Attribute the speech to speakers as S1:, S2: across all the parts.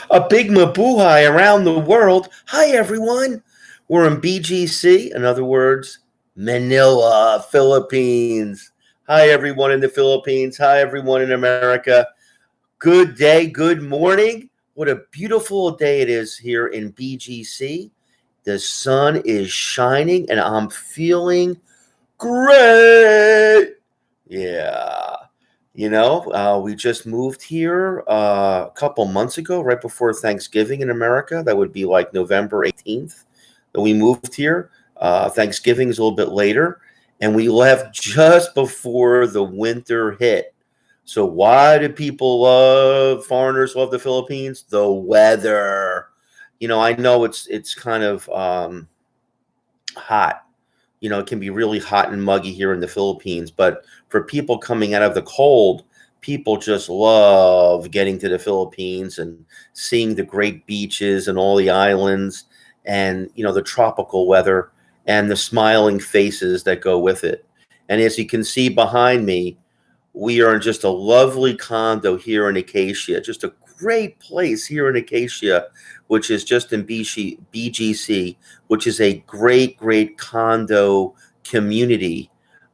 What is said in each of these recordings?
S1: A big mabuhay around the world. Hi, everyone. We're in BGC, in other words, Manila, Philippines. Hi, everyone in the Philippines. Hi, everyone in America. Good day, good morning. What a beautiful day it is here in BGC. The sun is shining and I'm feeling great. Yeah. We just moved here a couple months ago, right before Thanksgiving in America. That would be like November 18th that we moved here. Thanksgiving is a little bit later, and we left just before the winter hit. So why do foreigners love the Philippines? The weather. I know it's kind of hot. It can be really hot and muggy here in the Philippines, but for people coming out of the cold, people just love getting to the Philippines and seeing the great beaches and all the islands and, the tropical weather and the smiling faces that go with it. And as you can see behind me, we are in just a lovely condo here in Acacia, just a great place here in Acacia, which is just in BGC, which is a great, great condo community.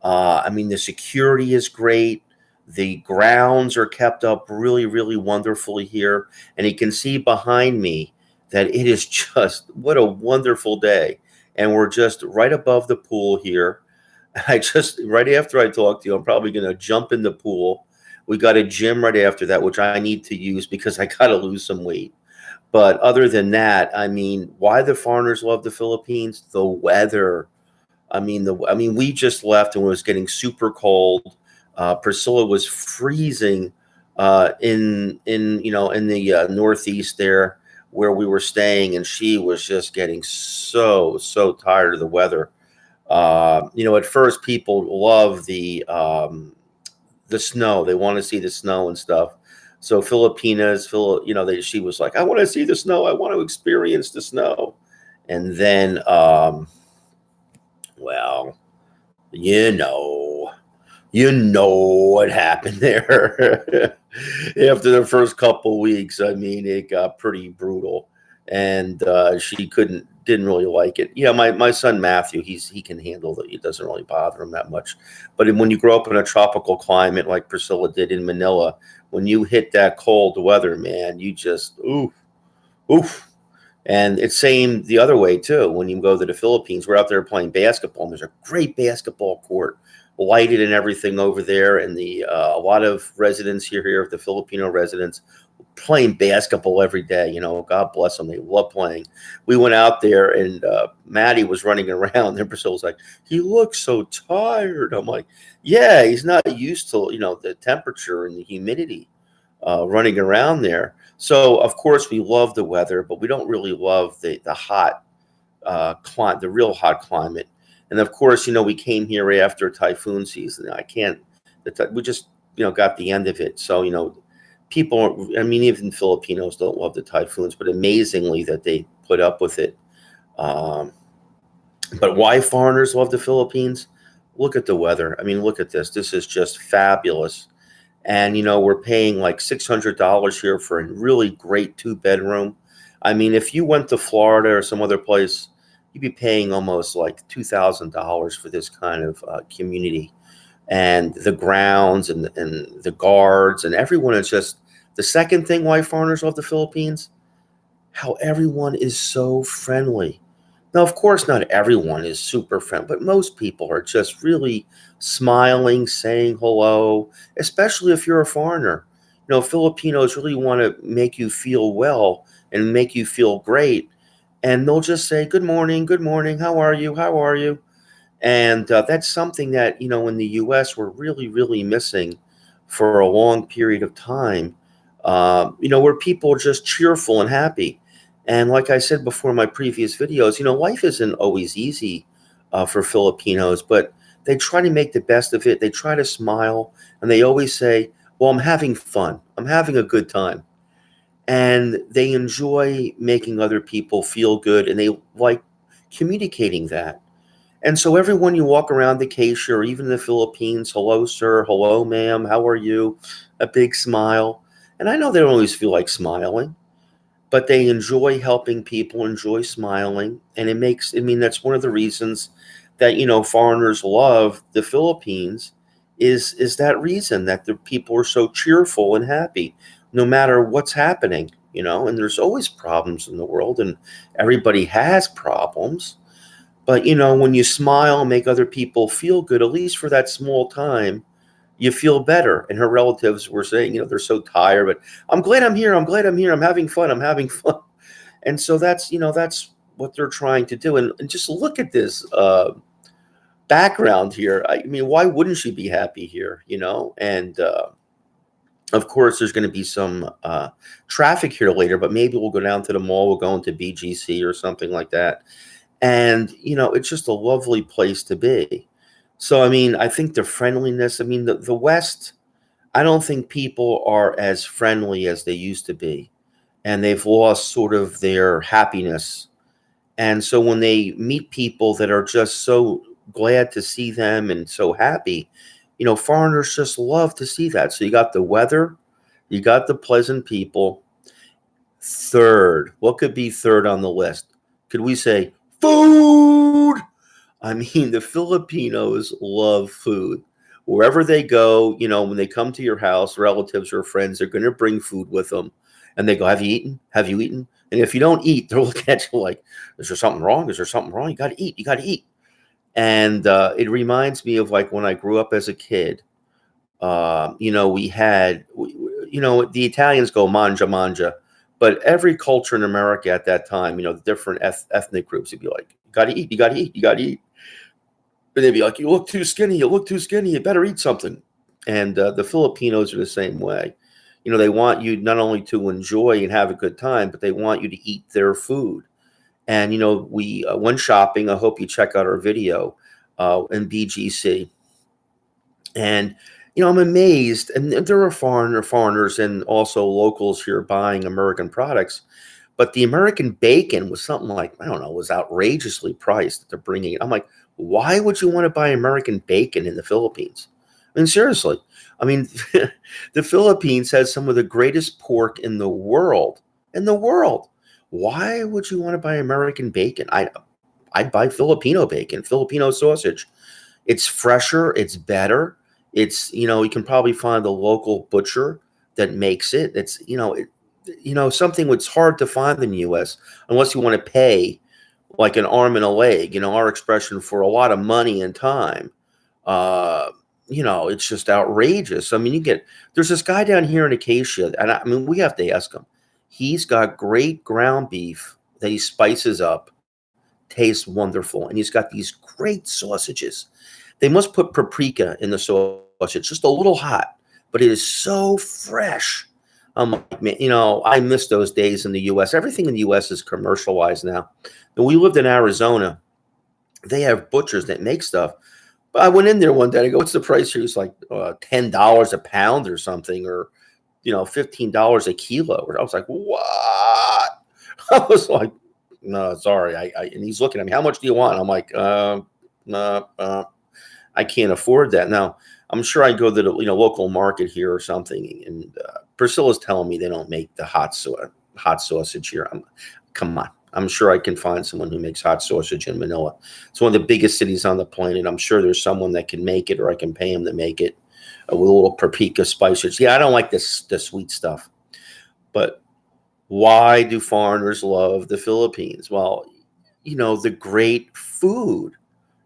S1: The security is great. The grounds are kept up really, really wonderfully here. And you can see behind me that it is just what a wonderful day. And we're just right above the pool here. Right after I talk to you, I'm probably going to jump in the pool. We got a gym right after that, which I need to use because I got to lose some weight. But other than that, why the foreigners love the Philippines? The weather. We just left and it was getting super cold. Priscilla was freezing in the Northeast there where we were staying, and she was just getting so tired of the weather. At first people love the snow. They want to see the snow and stuff. So Filipinas, she was like, I want to see the snow. I want to experience the snow. And then, well, you know, what happened there. After the first couple weeks, it got pretty brutal, and she didn't really like it. My son Matthew, he can handle it. It doesn't really bother him that much. But when you grow up in a tropical climate like Priscilla did in Manila, when you hit that cold weather, man, you just oof. And it's same the other way too. When you go to the Philippines, we're out there playing basketball, and there's a great basketball court, lighted and everything over there. And a lot of residents here, the Filipino residents, playing basketball every day. God bless them. They love playing. We went out there, and Maddie was running around. And Priscilla's like, he looks so tired. I'm like, yeah, he's not used to the temperature and the humidity running around there. So of course we love the weather, but we don't really love the hot the real hot climate. And of course, we came here after typhoon season. We just got the end of it. So people, even Filipinos don't love the typhoons, but amazingly that they put up with it. But why foreigners love the Philippines? Look at the weather. Look at this. This is just fabulous. And we're paying like $600 here for a really great 2-bedroom. If you went to Florida or some other place, you'd be paying almost like $2,000 for this kind of community. And the grounds and the guards and everyone is just the second thing why foreigners love the Philippines, how everyone is so friendly. Now, of course, not everyone is super friendly, but most people are just really smiling, saying hello, especially if you're a foreigner. Filipinos really want to make you feel well and make you feel great. And they'll just say, good morning, how are you, how are you? And that's something that, in the U.S., we're really, really missing for a long period of time, where people are just cheerful and happy. And like I said before in my previous videos, life isn't always easy for Filipinos, but they try to make the best of it. They try to smile, and they always say, well, I'm having fun. I'm having a good time. And they enjoy making other people feel good, and they like communicating that. And so everyone you walk around Acacia or even the Philippines, hello, sir, hello, ma'am, how are you? A big smile. And I know they don't always feel like smiling, but they enjoy helping people, enjoy smiling, and it makes. I mean, that's one of the reasons that foreigners love the Philippines. Is that reason that the people are so cheerful and happy, no matter what's happening. And there's always problems in the world, and everybody has problems. But when you smile and make other people feel good, at least for that small time, you feel better. And her relatives were saying, they're so tired, but I'm glad I'm here. I'm glad I'm here. I'm having fun. I'm having fun. And so that's what they're trying to do. And just look at this background here. I mean, why wouldn't she be happy here? And of course, there's going to be some traffic here later, but maybe we'll go down to the mall. We'll go into BGC or something like that. And, it's just a lovely place to be. So, I mean, I think the friendliness, I mean, the West, I don't think people are as friendly as they used to be. And they've lost sort of their happiness. And so when they meet people that are just so glad to see them and so happy, foreigners just love to see that. So you got the weather, you got the pleasant people. Third, what could be third on the list? Could we say food? I mean, the Filipinos love food. Wherever they go, when they come to your house, relatives or friends, they're going to bring food with them. And they go, have you eaten? Have you eaten? And if you don't eat, they're looking at you like, is there something wrong? Is there something wrong? You got to eat. You got to eat. And it reminds me of like when I grew up as a kid. We had, the Italians go manja manja, but every culture in America at that time, the different ethnic groups would be like, you got to eat. You got to eat. You got to eat. And they'd be like, you look too skinny. You look too skinny. You better eat something. And the Filipinos are the same way. They want you not only to enjoy and have a good time, but they want you to eat their food. And, we went shopping. I hope you check out our video in BGC. And, I'm amazed. And there are foreigners and also locals here buying American products. But the American bacon was something like, I don't know, was outrageously priced that they're bringing it. I'm like, why would you want to buy American bacon in the Philippines? I mean, seriously. I mean, the Philippines has some of the greatest pork in the world. In the world. Why would you want to buy American bacon? I'd buy Filipino bacon, Filipino sausage. It's fresher, it's better. It's, you can probably find a local butcher that makes it. It's, something that's hard to find in the US unless you want to pay like an arm and a leg, our expression, for a lot of money and time. Uh, it's just outrageous. I mean, there's this guy down here in Acacia, and I mean, we have to ask him. He's got great ground beef that he spices up, tastes wonderful, and he's got these great sausages. They must put paprika in the sausage, just a little hot, but it is so fresh. Like, man, I miss those days in the U.S. Everything in the U.S. is commercialized now. And we lived in Arizona. They have butchers that make stuff. But I went in there one day. I go, what's the price here? It's like $10 a pound or something, or $15 a kilo. I was like, what? I was like, no, sorry. And he's looking at me. How much do you want? I'm like, no, I can't afford that. Now, I'm sure I go to the local market here or something, and Priscilla's telling me they don't make the hot sausage here. Come on. I'm sure I can find someone who makes hot sausage in Manila. It's one of the biggest cities on the planet. I'm sure there's someone that can make it, or I can pay him to make it with a little paprika spices. Yeah, I don't like the sweet stuff. But why do foreigners love the Philippines? Well, the great food.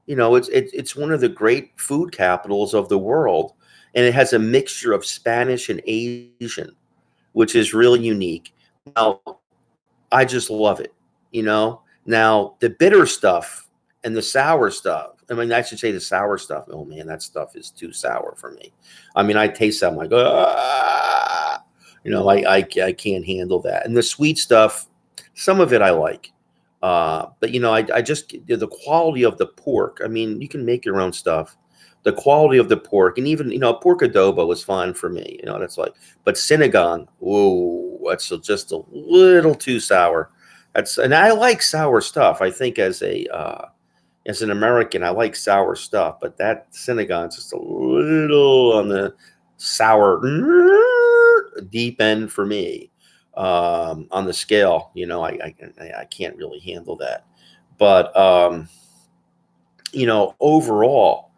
S1: It's one of the great food capitals of the world, and it has a mixture of Spanish and Asian, which is really unique. Now, I just love it. Now the bitter stuff and the sour stuff. I mean, I should say the sour stuff. Oh man, that stuff is too sour for me. I mean, I taste that. I'm like, ah, I can't handle that. And the sweet stuff, some of it I like. But I just, the quality of the pork. I mean, you can make your own stuff. The quality of the pork, and even pork adobo is fine for me. That's like, but sinigang, whoa, that's just a little too sour. And I like sour stuff. I think as an American, I like sour stuff, but that sinigang is just a little on the sour deep end for me. on the scale. I can't really handle that. But overall,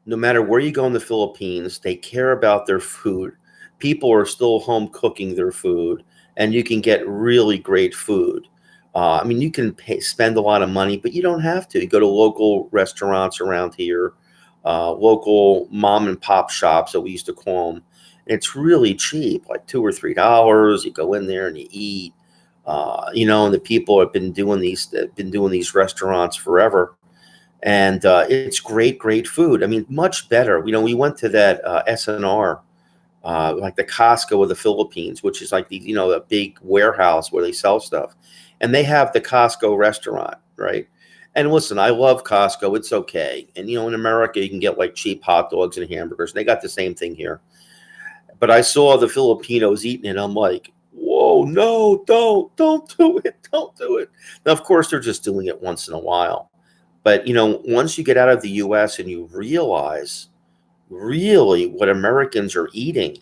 S1: no matter where you go in the Philippines, they care about their food. People are still home cooking their food, and you can get really great food. You can spend a lot of money, but you don't have to. You go to local restaurants around here, local mom and pop shops that we used to call them. It's really cheap, like $2 or $3. You go in there and you eat. And the people have been doing these restaurants forever, and it's great food. Much better. We went to that SNR, like the Costco of the Philippines, which is like a big warehouse where they sell stuff, and they have the Costco restaurant, right? And listen, I love Costco. It's okay. And in America, you can get like cheap hot dogs and hamburgers. They got the same thing here. But I saw the Filipinos eating it. I'm like, whoa, no, don't do it. Don't do it. Now, of course, they're just doing it once in a while. But once you get out of the US and you realize really what Americans are eating,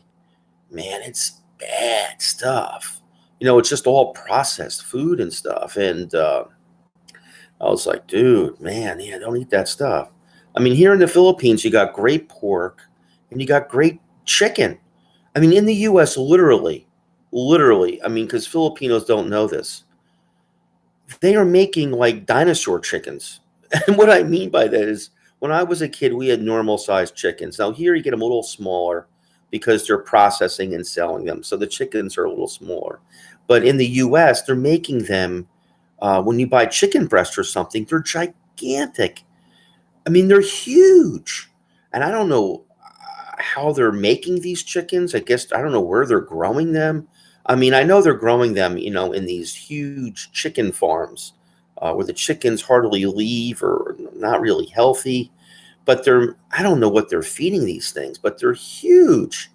S1: man, it's bad stuff. It's just all processed food and stuff. And I was like, dude, man, yeah, don't eat that stuff. Here in the Philippines, you got great pork and you got great chicken. In the US, literally, because Filipinos don't know this, they are making like dinosaur chickens. And what I mean by that is, when I was a kid, we had normal sized chickens. Now here you get them a little smaller because they're processing and selling them. So the chickens are a little smaller. But in the US, they're making them, when you buy chicken breast or something, they're gigantic. They're huge. And I don't know how they're making these chickens. I guess I don't know where they're growing them. I know they're growing them, in these huge chicken farms, where the chickens hardly leave or not really healthy. But I don't know what they're feeding these things, but they're huge.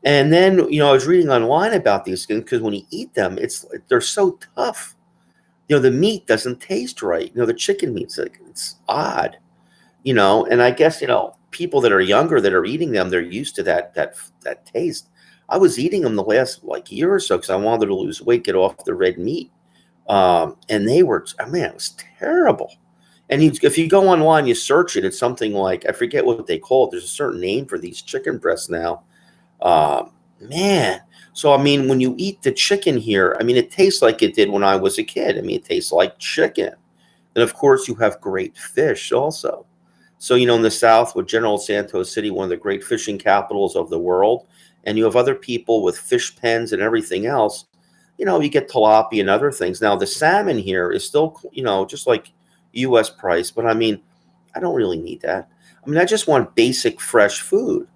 S1: And then, I was reading online about these things because when you eat them, they're so tough. The meat doesn't taste right. The chicken meat's like, it's odd, and I guess, people that are younger that are eating them, they're used to that taste. I was eating them the last like year or so because I wanted to lose weight, get off the red meat. And they were, man, it was terrible. And if you go online, you search it, it's something like, I forget what they call it. There's a certain name for these chicken breasts now. Man. So, when you eat the chicken here, it tastes like it did when I was a kid. It tastes like chicken. And of course, you have great fish also. So, in the South with General Santos City, one of the great fishing capitals of the world, and you have other people with fish pens and everything else, you get tilapia and other things. Now, the salmon here is still, just like U.S. price, but I don't really need that. I just want basic fresh food.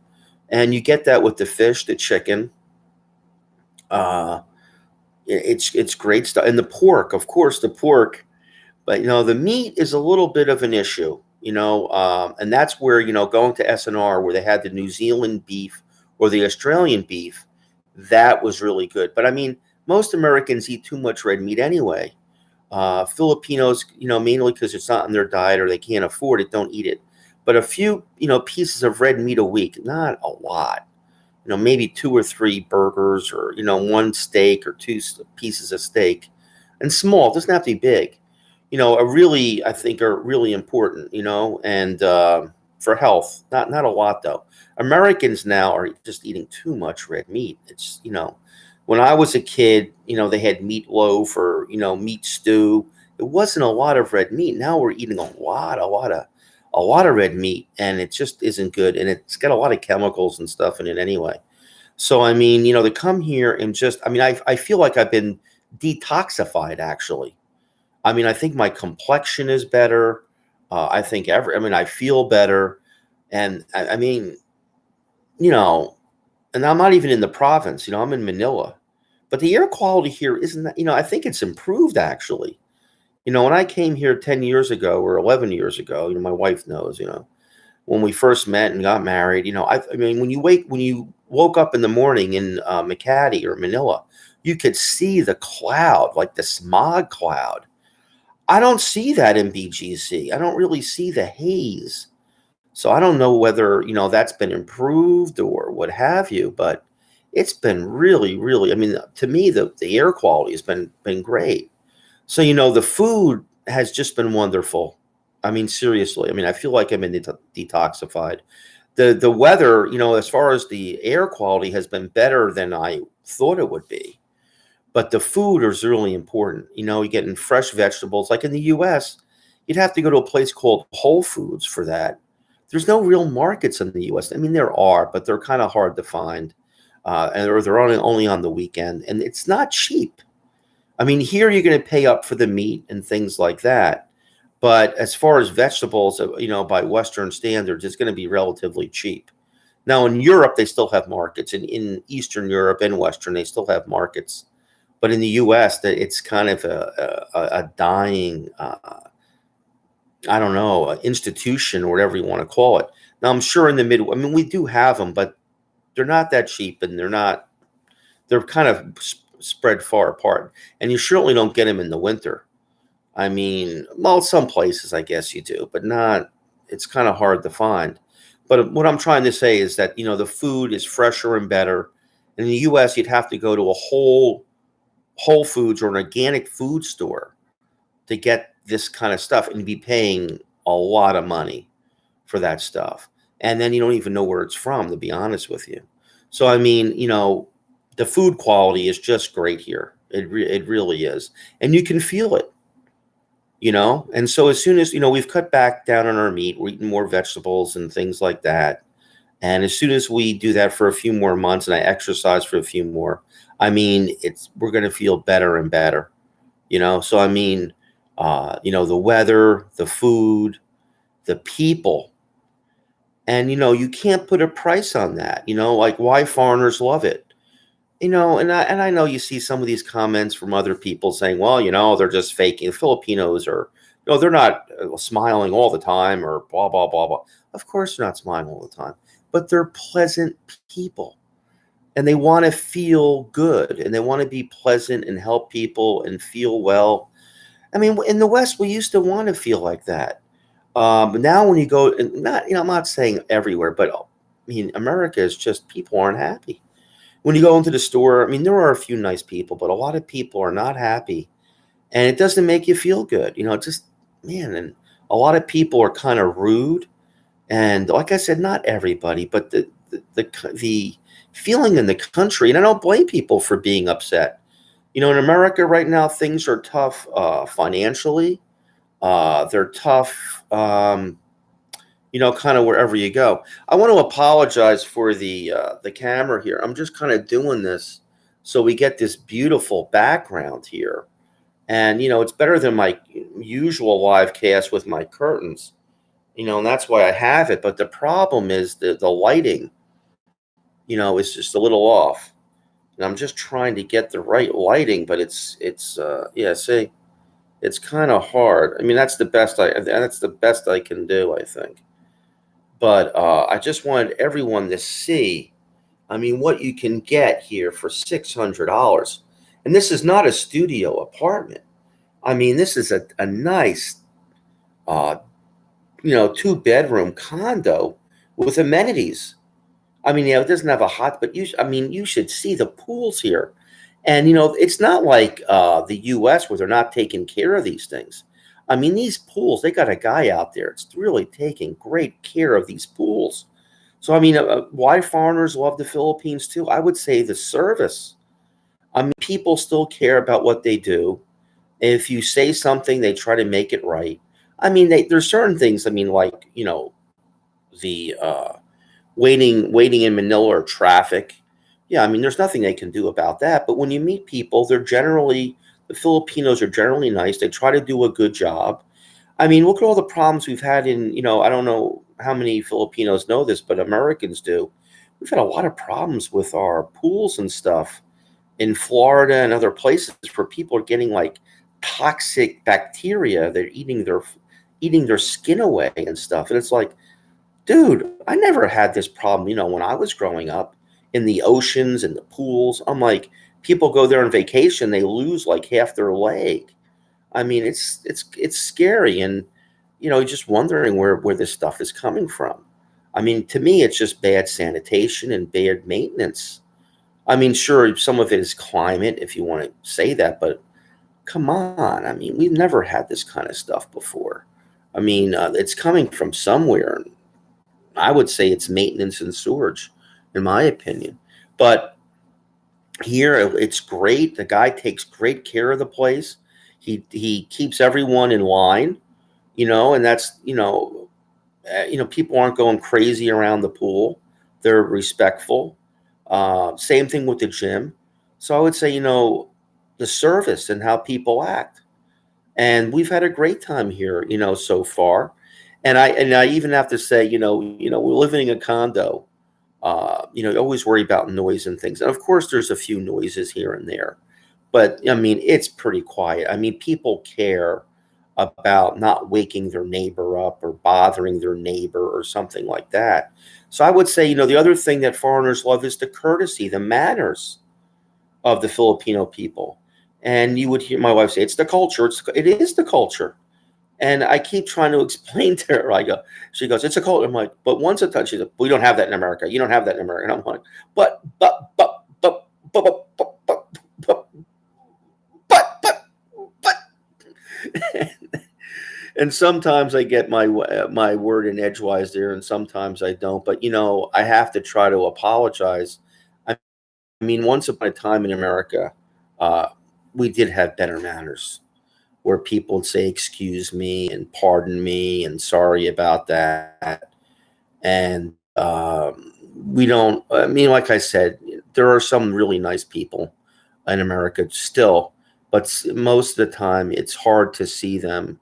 S1: And you get that with the fish, the chicken. It's great stuff. And the pork, of course, the pork. But, the meat is a little bit of an issue, and that's where, going to SNR where they had the New Zealand beef or the Australian beef, that was really good. But, most Americans eat too much red meat anyway. Filipinos, mainly because it's not in their diet or they can't afford it, don't eat it. But a few, pieces of red meat a week, not a lot. Maybe 2 or 3 burgers or, 1 steak or 2 pieces of steak. And small, it doesn't have to be big. I think are really important, and for health. Not a lot, though. Americans now are just eating too much red meat. It's, when I was a kid, they had meatloaf or, meat stew. It wasn't a lot of red meat. Now we're eating a lot of red meat, and it just isn't good. And it's got a lot of chemicals and stuff in it anyway. So, to come here and just, I feel like I've been detoxified, actually. I think my complexion is better. I think I feel better. And you know, and I'm not even in the province, I'm in Manila, but the air quality here isn't that, I think it's improved actually. When I came here 10 years ago or 11 years ago, my wife knows, when we first met and got married, when you woke up in the morning in Makati or Manila, you could see the cloud, like the smog cloud. I don't see that in BGC. I don't really see the haze. So I don't know whether, that's been improved or what have you, but It's been really, really. I mean, to me, the air quality has been great. So the food has just been wonderful. I mean, seriously. I mean, I feel like I'm in detoxified. The weather, as far as the air quality, has been better than I thought it would be. But the food is really important. You're getting fresh vegetables. Like in the U.S., you'd have to go to a place called Whole Foods for that. There's no real markets in the U.S. I mean, there are, but they're kind of hard to find, or they're only on the weekend, and it's not cheap. I mean, here you're going to pay up for the meat and things like that. But as far as vegetables, by Western standards, it's going to be relatively cheap. Now, in Europe, they still have markets. In Eastern Europe and Western, they still have markets. But in the U.S., it's kind of a dying, I don't know, institution or whatever you want to call it. Now, I'm sure in the I mean, we do have them, but they're not that cheap, and they're kind of spread far apart. And you certainly don't get them in the winter. I mean, well, some places I guess you do, but not. It's kind of hard to find. But what I'm trying to say is that the food is fresher and better. In the U.S., you'd have to go to a Whole Foods or an organic food store to get this kind of stuff, and you'd be paying a lot of money for that stuff. And then you don't even know where it's from, to be honest with you. So I mean, the food quality is just great here. It really is, and you can feel it. And so as soon as we've cut back down on our meat, we're eating more vegetables and things like that. And as soon as we do that for a few more months, and I exercise for a few more, I mean, we're going to feel better and better. So I mean, the weather, the food, the people, and you can't put a price on that. Like why foreigners love it. And I know you see some of these comments from other people saying, well, they're just faking. Filipinos are, they're not smiling all the time or blah, blah, blah, blah. Of course they're not smiling all the time, but they're pleasant people, and they want to feel good, and they want to be pleasant and help people and feel well. I mean, in the West, we used to want to feel like that. But now when you go, and I'm not saying everywhere, but I mean, America is just, people aren't happy. When you go into the store, I mean, there are a few nice people, but a lot of people are not happy, and it doesn't make you feel good. Just, man, and a lot of people are kind of rude. And like I said, not everybody, but the feeling in the country, and I don't blame people for being upset. In America right now, things are tough financially. They're tough, kind of wherever you go. I want to apologize for the camera here. I'm just kind of doing this so we get this beautiful background here. And, it's better than my usual live cast with my curtains, and that's why I have it. But the problem is the lighting, is just a little off. And I'm just trying to get the right lighting, but yeah, see, it's kind of hard. I mean, that's the best I can do, I think. But I just wanted everyone to see, I mean, what you can get here for $600. And this is not a studio apartment. I mean, this is a nice, uh, 2-bedroom condo with amenities. I mean, it doesn't have a hot, but you should see the pools here. And, it's not like the U.S. where they're not taking care of these things. I mean, these pools, they got a guy out there. It's really taking great care of these pools. So, I mean, why foreigners love the Philippines too? I would say the service. I mean, people still care about what they do. If you say something, they try to make it right. I mean, there's certain things. I mean, like the waiting in Manila or traffic. Yeah, I mean, there's nothing they can do about that. But when you meet people, the Filipinos are generally nice. They try to do a good job. I mean, look at all the problems we've had I don't know how many Filipinos know this, but Americans do. We've had a lot of problems with our pools and stuff in Florida and other places where people are getting like toxic bacteria. They're eating their skin away and stuff. And it's like, dude, I never had this problem, when I was growing up in the oceans and the pools. I'm like, people go there on vacation, they lose like half their leg. I mean, it's scary, and just wondering where this stuff is coming from. I mean, to me, it's just bad sanitation and bad maintenance. I mean, sure, some of it is climate, if you want to say that, but come on. I mean, we've never had this kind of stuff before. I mean, it's coming from somewhere. I would say it's maintenance and sewage, in my opinion. But here, it's great. The guy takes great care of the place. He keeps everyone in line, and that's people aren't going crazy around the pool. They're respectful. Same thing with the gym. So I would say, the service and how people act. And we've had a great time here, so far. And I even have to say, we're living in a condo. You always worry about noise and things. And of course, there's a few noises here and there, but I mean, it's pretty quiet. I mean, people care about not waking their neighbor up or bothering their neighbor or something like that. So I would say, the other thing that foreigners love is the courtesy, the manners of the Filipino people. And you would hear my wife say, it's the culture. It is the culture. And I keep trying to explain to her. She goes, it's a culture. I'm like, but once a time, she's like, we don't have that in America. You don't have that in America. And I'm like, but, but. And sometimes I get my word in edgewise there, and sometimes I don't. But I have to try to apologize. I mean, once upon a time in America, we did have better manners, where people would say excuse me and pardon me and sorry about that. And we don't. I mean, like I said, there are some really nice people in America still, but most of the time it's hard to see them.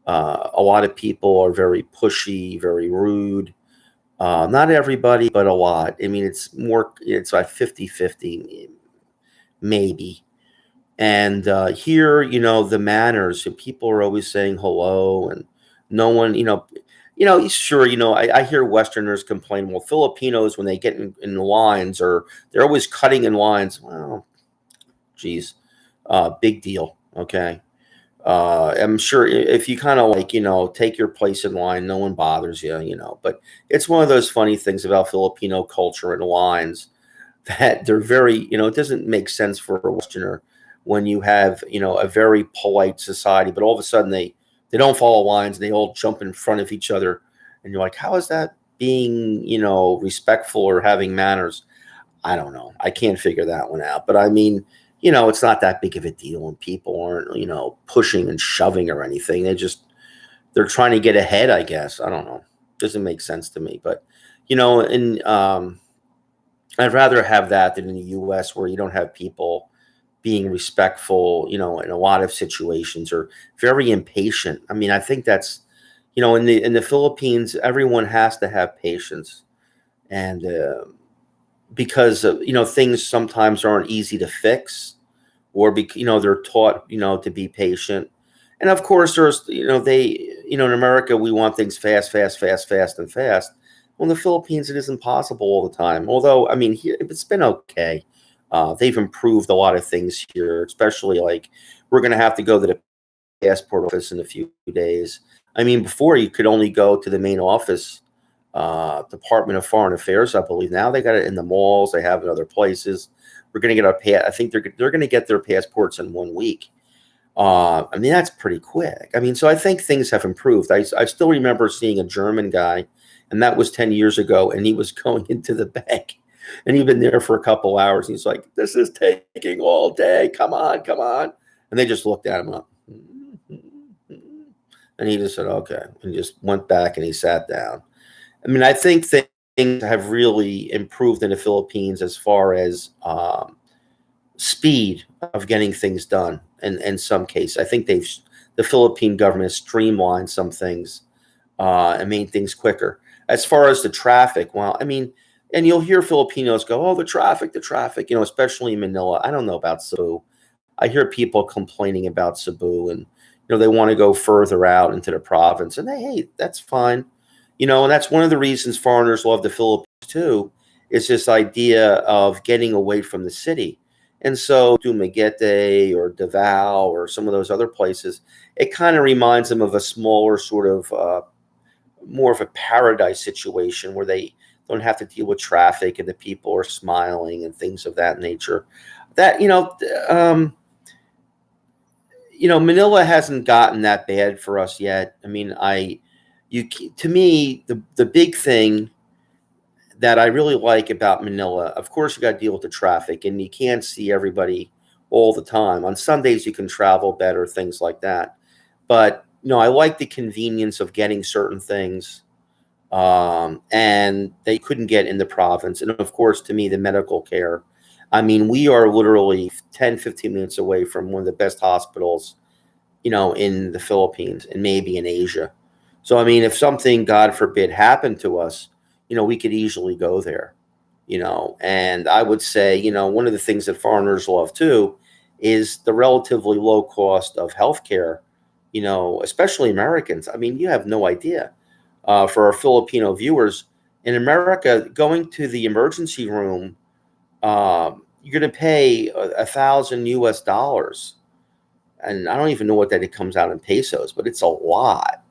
S1: A lot of people are very pushy, very rude. Not everybody, but a lot. I mean, it's like 50-50, maybe. And here, the manners, and people are always saying hello, and no one, sure, I hear Westerners complain, well, Filipinos, when they get in lines, or they're always cutting in lines. Well, geez, big deal. Okay. I'm sure if you kind of take your place in line, no one bothers you, but it's one of those funny things about Filipino culture and lines that they're very, it doesn't make sense for a Westerner when you have, a very polite society, but all of a sudden they don't follow lines. They all jump in front of each other. And you're like, how is that being, respectful or having manners? I don't know. I can't figure that one out. But I mean, it's not that big of a deal, and people aren't, pushing and shoving or anything. They're trying to get ahead, I guess. I don't know. Doesn't make sense to me. But, and I'd rather have that than in the U.S., where you don't have people being respectful, in a lot of situations, or very impatient. I mean, I think that's, in the Philippines, everyone has to have patience, and because things sometimes aren't easy to fix, or they're taught to be patient. And of course, there's in America, we want things fast, fast, fast, fast, and fast. Well, in the Philippines, it isn't possible all the time. Although, I mean, here it's been okay. They've improved a lot of things here, especially like we're going to have to go to the passport office in a few days. I mean, before you could only go to the main office, Department of Foreign Affairs, I believe. Now they got it in the malls. They have it in other places. We're going to get I think they're going to get their passports in 1 week. I mean, that's pretty quick. I mean, so I think things have improved. I still remember seeing a German guy, and that was 10 years ago, and he was going into the bank, and he'd been there for a couple hours. He's like, this is taking all day. Come on, come on. And they just looked at him up. And he just said, okay. And he just went back and he sat down. I mean, I think things have really improved in the Philippines as far as speed of getting things done. And in some cases, I think the Philippine government has streamlined some things and made things quicker. As far as the traffic, well, I mean, and you'll hear Filipinos go, oh, the traffic, especially in Manila. I don't know about Cebu. I hear people complaining about Cebu, and they want to go further out into the province, and hey, that's fine. And that's one of the reasons foreigners love the Philippines too, is this idea of getting away from the city. And so Dumaguete or Davao or some of those other places, it kind of reminds them of a smaller sort of more of a paradise situation, where they don't have to deal with traffic and the people are smiling and things of that nature. That Manila hasn't gotten that bad for us yet. I mean, to me, the big thing that I really like about Manila, of course, you got to deal with the traffic, and you can't see everybody all the time. On Sundays, you can travel better, things like that. But I like the convenience of getting certain things, and they couldn't get in the province. And of course, to me, the medical care. I mean, we are literally 10, 15 minutes away from one of the best hospitals, in the Philippines and maybe in Asia. So, I mean, if something, God forbid, happened to us, we could easily go there, and I would say, one of the things that foreigners love too is the relatively low cost of healthcare, especially Americans. I mean, you have no idea. For our Filipino viewers, in America, going to the emergency room, you're going to pay 1,000 US dollars. And I don't even know what that it comes out in pesos, but it's a lot.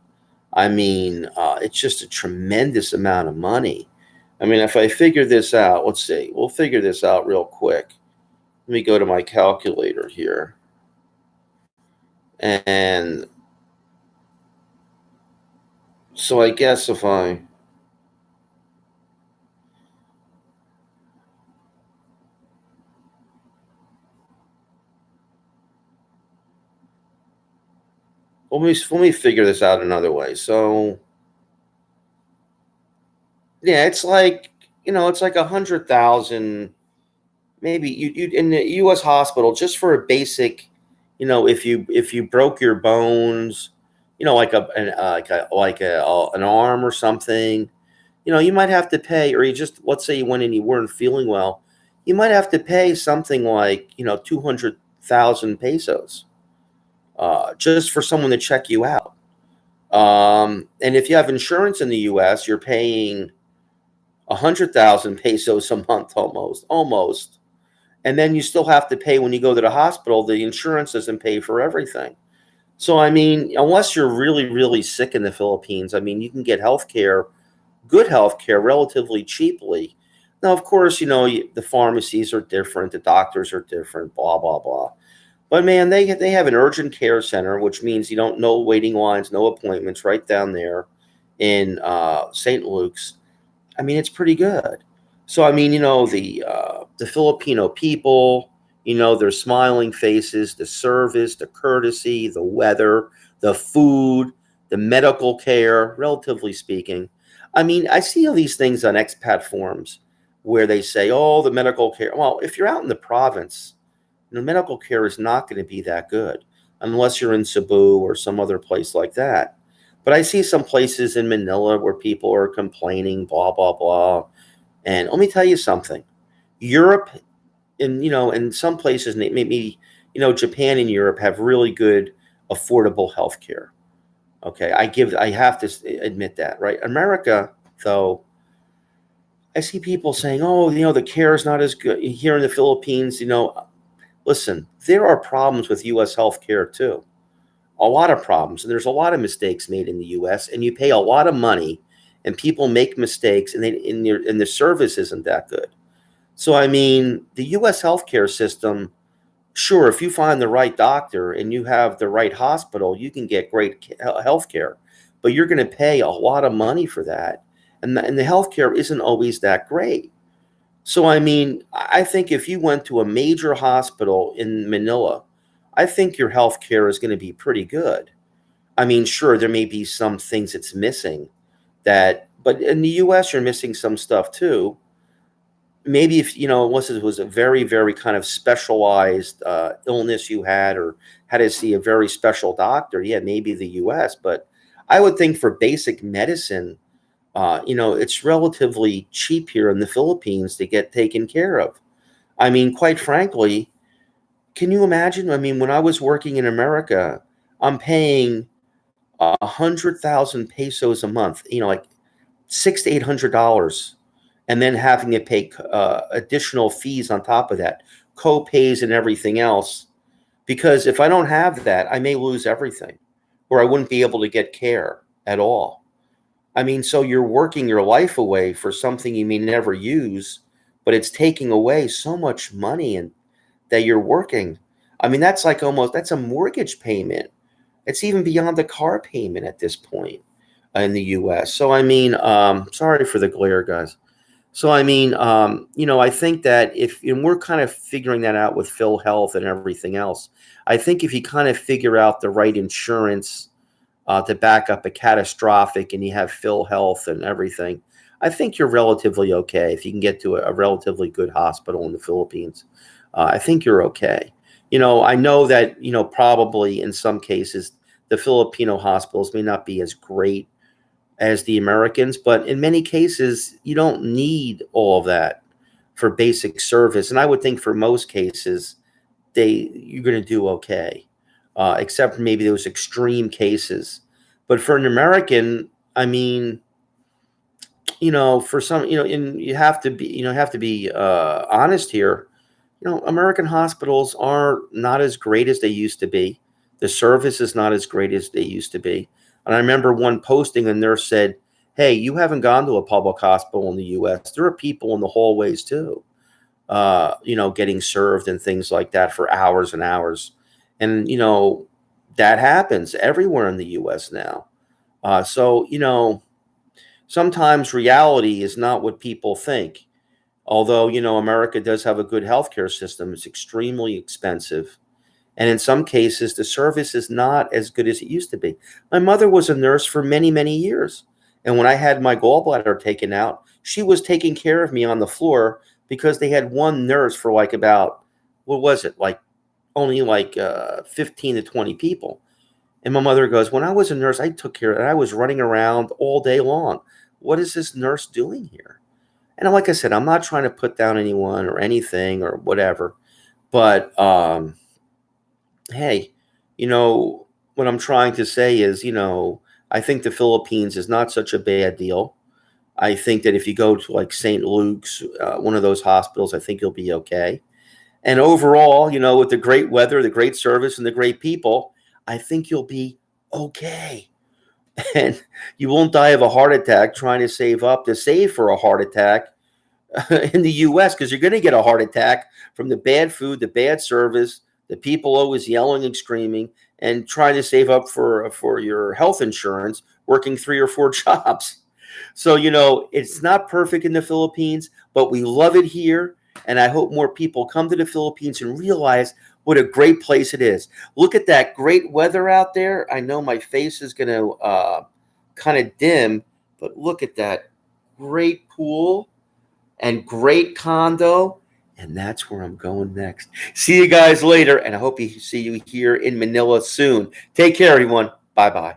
S1: I mean, it's just a tremendous amount of money. I mean, if I figure this out, let's see, we'll figure this out real quick. Let me go to my calculator here. And so I guess let me figure this out another way. So yeah, it's like 100,000. Maybe you in the U.S. hospital just for a basic, if you broke your bones, like an arm or something, you might have to pay, or you just, let's say you went and you weren't feeling well, you might have to pay something like 200,000 pesos, just for someone to check you out. And if you have insurance in the U.S., you're paying 100,000 pesos a month, almost. And then you still have to pay when you go to the hospital. The insurance doesn't pay for everything. So, I mean, unless you're really, really sick in the Philippines, I mean, you can get good health care relatively cheaply. Now, of course, the pharmacies are different, the doctors are different, blah, blah, blah. But man, they have an urgent care center, which means you don't no waiting lines, no appointments, right down there in St. Luke's. I mean, it's pretty good. So, I mean, the Filipino people, their smiling faces, the service, the courtesy, the weather, the food, the medical care, relatively speaking. I mean, I see all these things on expat forums where they say, "Oh, the medical care." Well, if you're out in the province, medical care is not going to be that good unless you're in Cebu or some other place like that. But I see some places in Manila where people are complaining, blah, blah, blah. And let me tell you something. Europe, in some places, maybe, Japan and Europe have really good, affordable health care. Okay. I have to admit that, right? America, though, I see people saying, oh, the care is not as good here in the Philippines. Listen, there are problems with U.S. healthcare too. A lot of problems. And there's a lot of mistakes made in the U.S. and you pay a lot of money and people make mistakes and the service isn't that good. So, I mean, the U.S. healthcare system, sure, if you find the right doctor and you have the right hospital, you can get great health care. But you're going to pay a lot of money for that. And the healthcare isn't always that great. So, I mean, I think if you went to a major hospital in Manila, I think your health care is going to be pretty good. I mean, sure, there may be some things it's missing but in the US, you're missing some stuff too. Maybe if, unless it was a very, very kind of specialized illness you had or had to see a very special doctor, yeah, maybe the US. But I would think for basic medicine, it's relatively cheap here in the Philippines to get taken care of. I mean, quite frankly, can you imagine? I mean, when I was working in America, I'm paying 100,000 pesos a month, like $600 to $800, and then having to pay additional fees on top of that, co-pays and everything else. Because if I don't have that, I may lose everything, or I wouldn't be able to get care at all. I mean, so you're working your life away for something you may never use, but it's taking away so much money and that you're working. I mean, that's like almost that's a mortgage payment. It's even beyond the car payment at this point in the US. So I mean, sorry for the glare, guys. So I mean, I think that if and we're kind of figuring that out with Phil Health and everything else. I think if you kind of figure out the right insurance to back up a catastrophic and you have Phil Health and everything, I think you're relatively okay if you can get to a relatively good hospital in the Philippines. I think you're okay. I know that, probably in some cases, the Filipino hospitals may not be as great as the Americans, but in many cases, you don't need all of that for basic service. And I would think for most cases, you're going to do okay, except maybe those extreme cases. But for an American, I mean, for some, and you have to be honest here. American hospitals are not as great as they used to be. The service is not as great as they used to be. And I remember one posting, a nurse said, "Hey, you haven't gone to a public hospital in the U.S. There are people in the hallways too, getting served and things like that for hours and hours." And, that happens everywhere in the U.S. now. So, sometimes reality is not what people think. Although, America does have a good healthcare system, it's extremely expensive. And in some cases, the service is not as good as it used to be. My mother was a nurse for many, many years. And when I had my gallbladder taken out, she was taking care of me on the floor because they had one nurse for like about, what was it, like only like 15 to 20 people. And my mother goes, "When I was a nurse, I took care of it. I was running around all day long. What is this nurse doing here?" And like I said, I'm not trying to put down anyone or anything or whatever. But hey, what I'm trying to say is, I think the Philippines is not such a bad deal. I think that if you go to like St. Luke's, one of those hospitals, I think you'll be okay. And overall, with the great weather, the great service, and the great people, I think you'll be okay. And you won't die of a heart attack trying to save for a heart attack in the US, because you're going to get a heart attack from the bad food, the bad service, the people always yelling and screaming, and trying to save up for your health insurance, working 3 or 4 jobs. So, it's not perfect in the Philippines, but we love it here. And I hope more people come to the Philippines and realize what a great place it is. Look at that great weather out there. I know my face is going to kind of dim, but look at that great pool and great condo. And that's where I'm going next. See you guys later. And I hope see you here in Manila soon. Take care, everyone. Bye-bye.